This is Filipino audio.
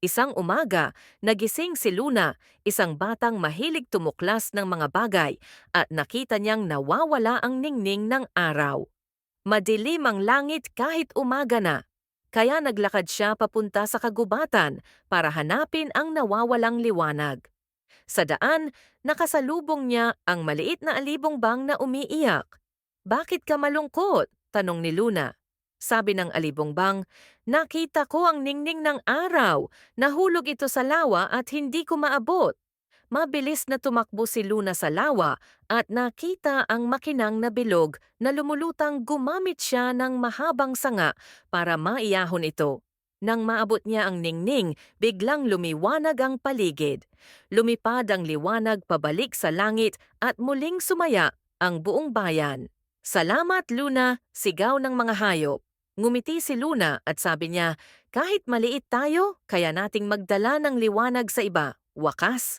Isang umaga, nagising si Luna, isang batang mahilig tumuklas ng mga bagay, at nakita niyang nawawala ang ningning ng araw. Madilim ang langit kahit umaga na. Kaya naglakad siya papunta sa kagubatan para hanapin ang nawawalang liwanag. Sa daan, nakasalubong niya ang maliit na alibongbang na umiiyak. "Bakit ka malungkot?" tanong ni Luna. Sabi ng alibongbang, "Nakita ko ang ningning ng araw. Nahulog ito sa lawa at hindi ko maabot." Mabilis na tumakbo si Luna sa lawa at nakita ang makinang na bilog na lumulutang. Gumamit siya ng mahabang sanga para maiyahon ito. Nang maabot niya ang ningning, biglang lumiwanag ang paligid. Lumipad ang liwanag pabalik sa langit at muling sumaya ang buong bayan. "Salamat, Luna!" sigaw ng mga hayop. Ngumiti si Luna at sabi niya, "Kahit maliit tayo, kaya nating magdala ng liwanag sa iba." Wakas,